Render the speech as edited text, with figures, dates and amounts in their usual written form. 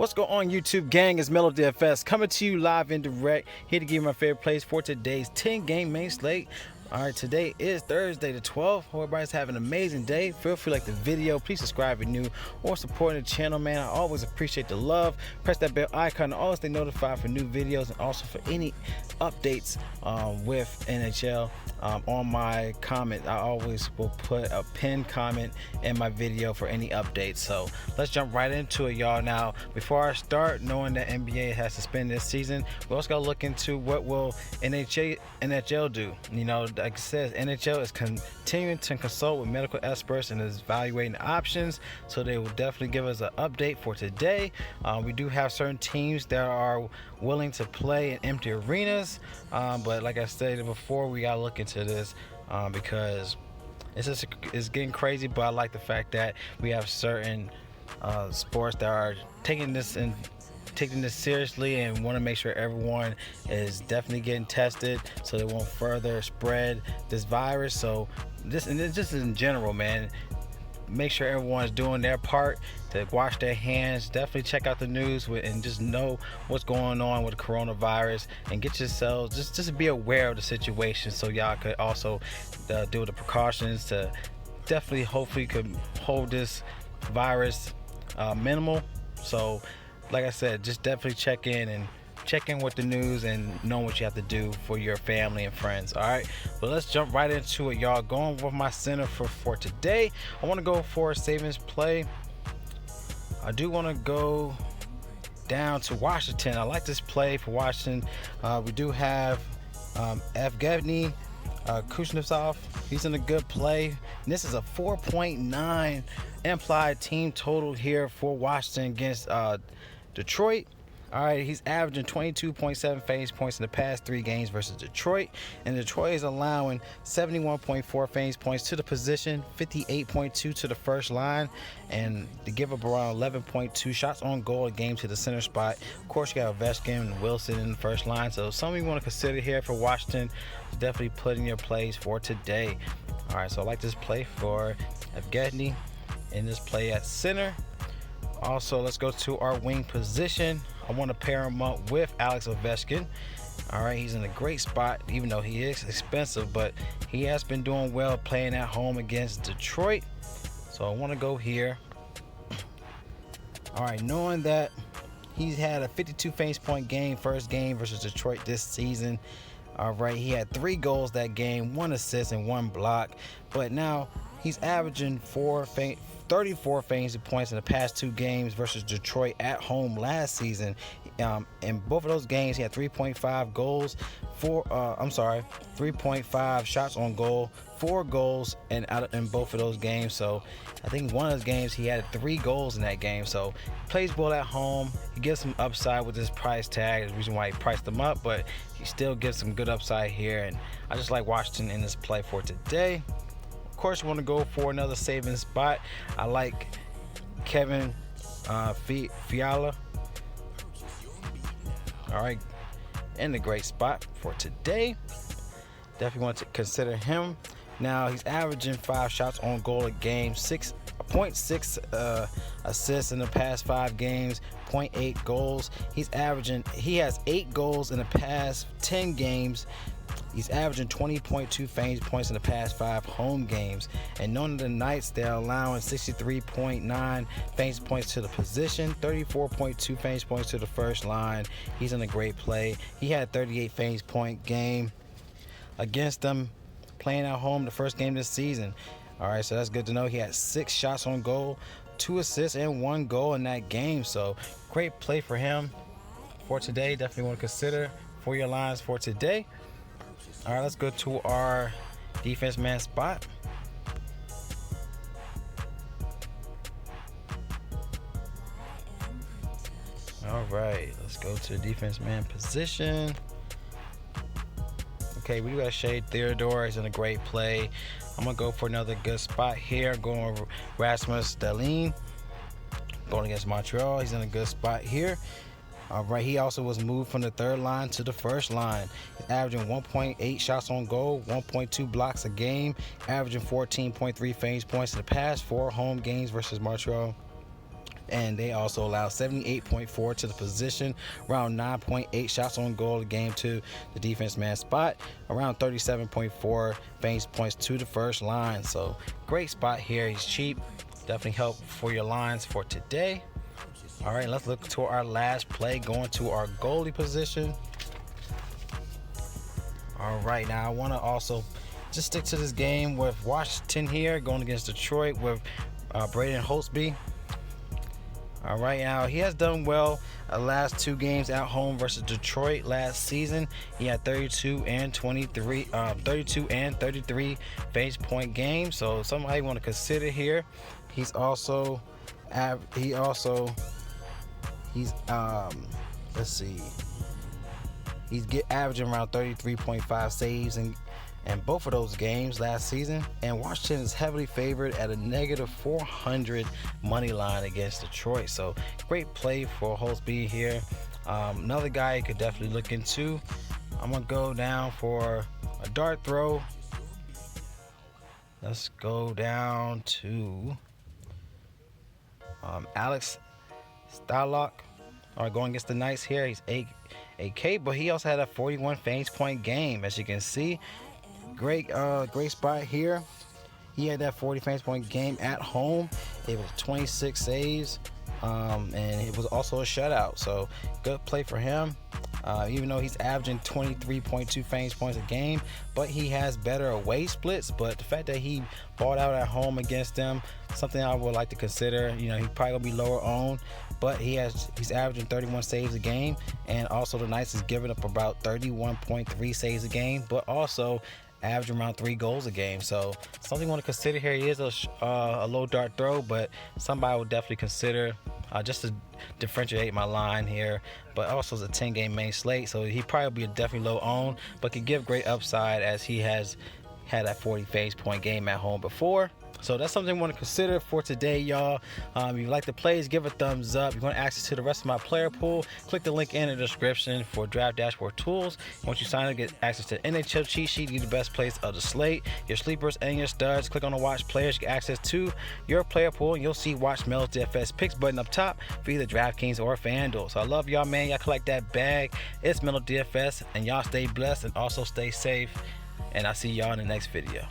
What's going on, YouTube gang? It's Mellow DFS coming to you live and direct, here to give you my favorite plays for today's 10-game main slate. Alright, today is Thursday the 12th. Hope everybody's having an amazing day. Feel free to like the video. Please subscribe if you're new or supporting the channel, man. I always appreciate the love. Press that bell icon to always stay notified for new videos and also for any updates with NHL. On my comment, I always will put a pinned comment in my video for any updates. So let's jump right into it, y'all. Now, before I start, knowing that NBA has suspended this season, we also gotta look into what will NHL do. You know, like I said, NHL is continuing to consult with medical experts and is evaluating options, so they will definitely give us an update for today. We do have certain teams that are willing to play in empty arenas, but like I stated before, we gotta look into this because it's getting crazy. But I like the fact that we have certain sports that are taking this seriously and want to make sure everyone is definitely getting tested so they won't further spread this virus. So just in general, man, make sure everyone's doing their part to wash their hands. Definitely check out the news and just know what's going on with the coronavirus and get yourselves just be aware of the situation, so y'all could also do the precautions to definitely hopefully could hold this virus minimal. So like I said, just definitely check in with the news and know what you have to do for your family and friends. All right, but let's jump right into it, y'all. Going with my center for today, I want to go for a savings play. I do want to go down to Washington. I like this play for Washington. We do have Evgeny Kuznetsov. He's in a good play. And this is a 4.9 implied team total here for Washington against Detroit. All right, he's averaging 22.7 fantasy points in the past 3 games versus Detroit, and Detroit is allowing 71.4 fantasy points to the position, 58.2 to the first line, and to give up around 11.2 shots on goal a game to the center spot. Of course, you got Ovechkin and Wilson in the first line, so something you want to consider here for Washington is definitely put in your plays for today. All right, so I like this play for Evgeny in this play at center. Also, let's go to our wing position. I want to pair him up with Alex Ovechkin. All right, he's in a great spot, even though he is expensive, but he has been doing well playing at home against Detroit. So I want to go here. All right, knowing that he's had a 52 fantasy point game, first game versus Detroit this season. All right, he had 3 goals that game, 1 assist and 1 block, but now he's averaging 34 fantasy points in the past 2 games versus Detroit at home last season. In both of those games, he had 3.5 goals, 3.5 shots on goal, 4 goals in both of those games. So I think one of those games he had 3 goals in that game. So he plays well at home. He gets some upside with his price tag. That's the reason why he priced him up, but he still gives some good upside here. And I just like Washington in this play for today. Of course, you want to go for another saving spot. I like Kevin Fiala. All right, in a great spot for today. Definitely want to consider him. Now he's averaging 5 shots on goal a game, 6.6 assists in the past 5 games, 0.8 goals. He has 8 goals in the past 10 games. He's averaging 20.2 fantasy points in the past 5 home games. And knowing the Knights, they're allowing 63.9 fantasy points to the position, 34.2 fantasy points to the first line. He's in a great play. He had 38 fantasy point game against them playing at home the first game this season. All right, so that's good to know. He had 6 shots on goal, 2 assists, and 1 goal in that game. So great play for him for today. Definitely want to consider for your lines for today. All right, let's go to our defense man spot. All right, let's go to the defense man position. Okay, we got Shea Theodore. He's in a great play. I'm gonna go for another good spot here. Going with Rasmus Dahlin, going against Montreal. He's in a good spot here. All right, he also was moved from the 3rd line to the 1st line. He's averaging 1.8 shots on goal, 1.2 blocks a game, averaging 14.3 fantasy points in the past 4 home games versus Montreal. and they also allow 78.4 to the position, around 9.8 shots on goal a game to the defense man spot, around 37.4 fantasy points to the first line. So great spot here. He's cheap, definitely help for your lines for today. All right, let's look to our last play, going to our goalie position. All right, now I want to also just stick to this game with Washington here, going against Detroit with Braden Holtby. All right, now he has done well last 2 games at home versus Detroit last season. He had 32 and 33 fantasy point games, so somebody want to consider here. He's also let's see, he's averaging around 33.5 saves in both of those games last season, and Washington is heavily favored at a -400 money line against Detroit. So great play for Holtby here. Another guy you could definitely look into. I'm gonna go down for a dart throw. Let's go down to Alex Stalock. All right, going against the Knights here. He's 8K, but he also had a 41 fantasy point game, as you can see. Great spot here. He had that 40 fantasy point game at home. It was 26 saves, and it was also a shutout. So good play for him. Even though he's averaging 23.2 fantasy points a game, but he has better away splits. But the fact that he bought out at home against them, something I would like to consider. You know, he probably gonna be lower owned, but he's averaging 31 saves a game, and also the Knights is giving up about 31.3 saves a game, but also averaging around 3 goals a game. So something you want to consider here. He is a low dart throw, but somebody would definitely consider just to differentiate my line here. But also it's a 10-game main slate, so he probably be definitely low owned, but could give great upside as he has had that 40 fantasy point game at home before. So that's something I want to consider for today, y'all. If you like the plays, give a thumbs up. If you want access to the rest of my player pool, click the link in the description for Draft Dashboard tools. Once you sign up, get access to the NHL cheat sheet, get the best plays of the slate, your sleepers and your studs. Click on the watch players, get access to your player pool, and you'll see watch Mel's DFS picks button up top for either DraftKings or FanDuel. So I love y'all, man. Y'all collect that bag. It's Mel DFS, and y'all stay blessed and also stay safe. And I'll see y'all in the next video.